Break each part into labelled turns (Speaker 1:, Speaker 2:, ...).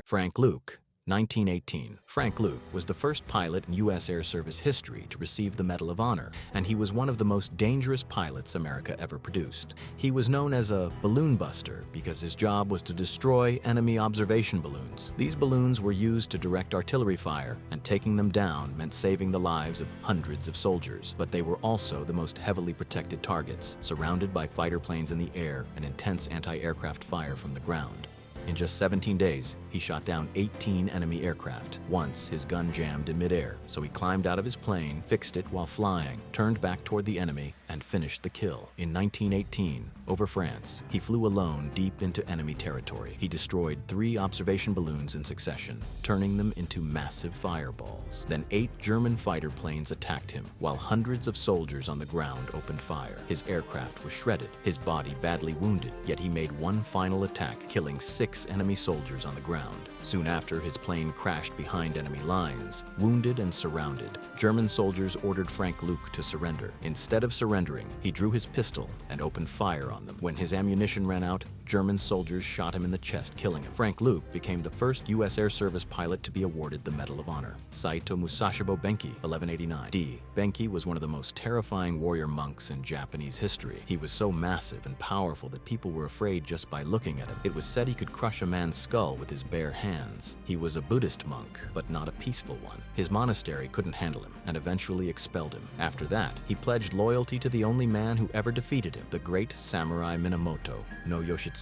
Speaker 1: Frank Luke, 1918. Frank Luke was the first pilot in U.S. Air Service history to receive the Medal of Honor, and he was one of the most dangerous pilots America ever produced. He was known as a balloon buster because his job was to destroy enemy observation balloons. These balloons were used to direct artillery fire, and taking them down meant saving the lives of hundreds of soldiers. But they were also the most heavily protected targets, surrounded by fighter planes in the air and intense anti-aircraft fire from the ground. In just 17 days, he shot down 18 enemy aircraft. Once, his gun jammed in midair, so he climbed out of his plane, fixed it while flying, turned back toward the enemy, and finished the kill. In 1918, over France, he flew alone deep into enemy territory. He destroyed 3 observation balloons in succession, turning them into massive fireballs. Then 8 German fighter planes attacked him, while hundreds of soldiers on the ground opened fire. His aircraft was shredded, his body badly wounded, yet he made one final attack, killing 6 enemy soldiers on the ground. Soon after, his plane crashed behind enemy lines. Wounded and surrounded, German soldiers ordered Frank Luke to surrender. Instead of surrendering, he drew his pistol and opened fire on them. When his ammunition ran out, German soldiers shot him in the chest, killing him. Frank Luke became the first U.S. Air Service pilot to be awarded the Medal of Honor. Saito Musashibo Benkei, 1189. Benkei was one of the most terrifying warrior monks in Japanese history. He was so massive and powerful that people were afraid just by looking at him. It was said he could crush a man's skull with his bare hands. He was a Buddhist monk, but not a peaceful one. His monastery couldn't handle him and eventually expelled him. After that, he pledged loyalty to the only man who ever defeated him, the great samurai Minamoto no Yoshitsune.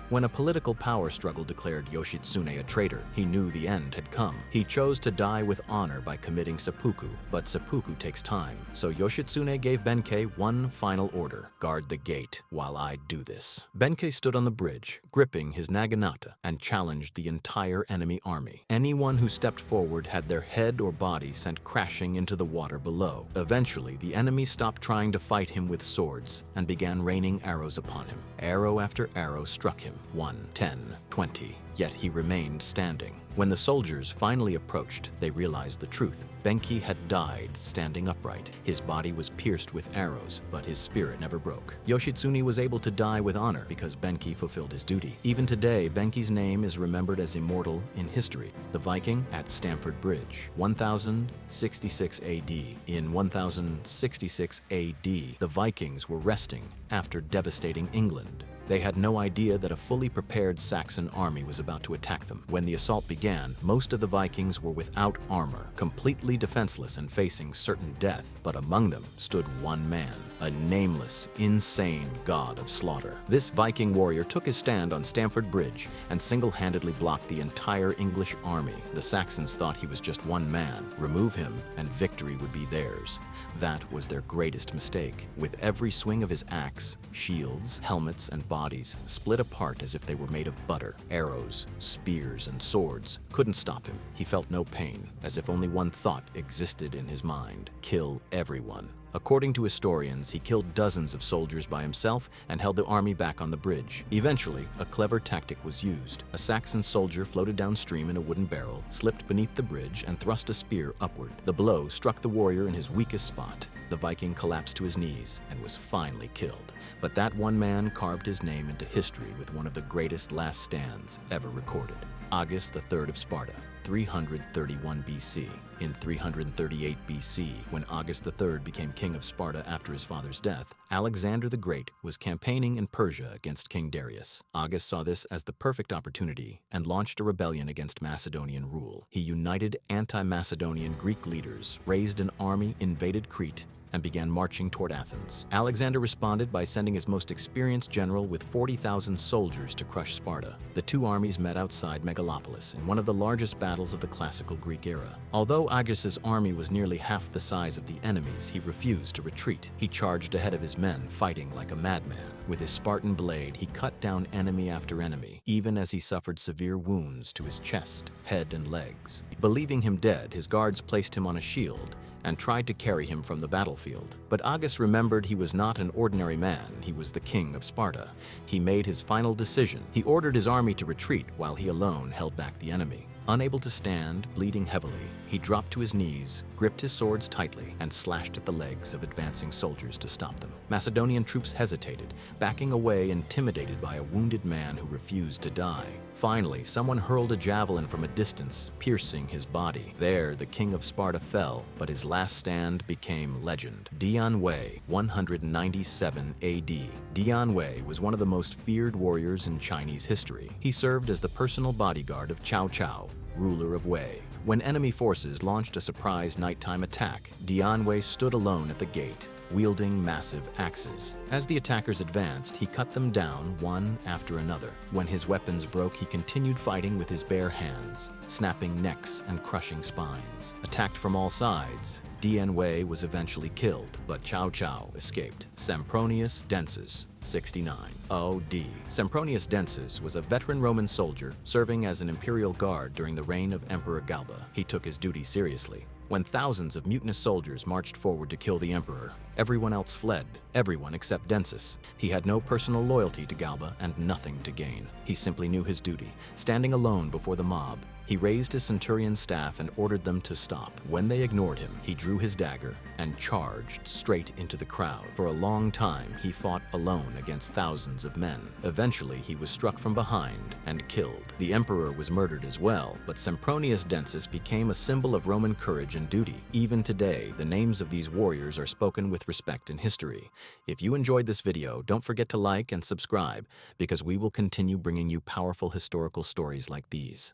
Speaker 1: When a political power struggle declared Yoshitsune a traitor, he knew the end had come. He chose to die with honor by committing seppuku, but seppuku takes time. So Yoshitsune gave Benkei one final order: guard the gate while I do this. Benkei stood on the bridge, gripping his naginata, and challenged the entire enemy army. Anyone who stepped forward had their head or body sent crashing into the water below. Eventually, the enemy stopped trying to fight him with swords and began raining arrows upon him. Arrow after arrow struck him. 1, 10, 20. Yet he remained standing. When the soldiers finally approached, they realized the truth. Benkei had died standing upright. His body was pierced with arrows, but his spirit never broke. Yoshitsune was able to die with honor because Benkei fulfilled his duty. Even today, Benkei's name is remembered as immortal in history. The Viking at Stamford Bridge, 1066 AD. In 1066 AD, the Vikings were resting after devastating England. They had no idea that a fully prepared Saxon army was about to attack them. When the assault began, most of the Vikings were without armor, completely defenseless and facing certain death. But among them stood one man, a nameless, insane god of slaughter. This Viking warrior took his stand on Stamford Bridge and single-handedly blocked the entire English army. The Saxons thought he was just one man. Remove him, and victory would be theirs. That was their greatest mistake. With every swing of his axe, shields, helmets, and bodies split apart as if they were made of butter. Arrows, spears, and swords couldn't stop him. He felt no pain, as if only one thought existed in his mind: kill everyone. According to historians, he killed dozens of soldiers by himself and held the army back on the bridge. Eventually, a clever tactic was used. A Saxon soldier floated downstream in a wooden barrel, slipped beneath the bridge, and thrust a spear upward. The blow struck the warrior in his weakest spot. The Viking collapsed to his knees and was finally killed. But that one man carved his name into history with one of the greatest last stands ever recorded. Agis III of Sparta, 331 BC. In 338 BC, when Agis III became king of Sparta after his father's death, Alexander the Great was campaigning in Persia against King Darius. Agis saw this as the perfect opportunity and launched a rebellion against Macedonian rule. He united anti-Macedonian Greek leaders, raised an army, invaded Crete, and began marching toward Athens. Alexander responded by sending his most experienced general with 40,000 soldiers to crush Sparta. The two armies met outside Megalopolis in one of the largest battles of the classical Greek era. Although Agis's army was nearly half the size of the enemy's, he refused to retreat. He charged ahead of his men, fighting like a madman. With his Spartan blade, he cut down enemy after enemy, even as he suffered severe wounds to his chest, head, and legs. Believing him dead, his guards placed him on a shield and tried to carry him from the battlefield. But Agis remembered he was not an ordinary man, he was the king of Sparta. He made his final decision. He ordered his army to retreat while he alone held back the enemy. Unable to stand, bleeding heavily, he dropped to his knees, gripped his swords tightly, and slashed at the legs of advancing soldiers to stop them. Macedonian troops hesitated, backing away, intimidated by a wounded man who refused to die. Finally, someone hurled a javelin from a distance, piercing his body. There, the king of Sparta fell, but his last stand became legend. Dian Wei, 197 AD. Dian Wei was one of the most feared warriors in Chinese history. He served as the personal bodyguard of Cao Cao, ruler of Wei. When enemy forces launched a surprise nighttime attack, Dian Wei stood alone at the gate, wielding massive axes. As the attackers advanced, he cut them down one after another. When his weapons broke, he continued fighting with his bare hands, snapping necks and crushing spines. Attacked from all sides, Dian Wei was eventually killed, but Cao Cao escaped. Sempronius Densus, 69 OD. Sempronius Densus was a veteran Roman soldier serving as an imperial guard during the reign of Emperor Galba. He took his duty seriously. When thousands of mutinous soldiers marched forward to kill the emperor, everyone else fled, everyone except Densus. He had no personal loyalty to Galba and nothing to gain. He simply knew his duty. Standing alone before the mob, he raised his centurion's staff and ordered them to stop. When they ignored him, he drew his dagger and charged straight into the crowd. For a long time, he fought alone against thousands of men. Eventually, he was struck from behind and killed. The emperor was murdered as well, but Sempronius Densus became a symbol of Roman courage and duty. Even today, the names of these warriors are spoken with respect in history. If you enjoyed this video, don't forget to like and subscribe, because we will continue bringing you powerful historical stories like these.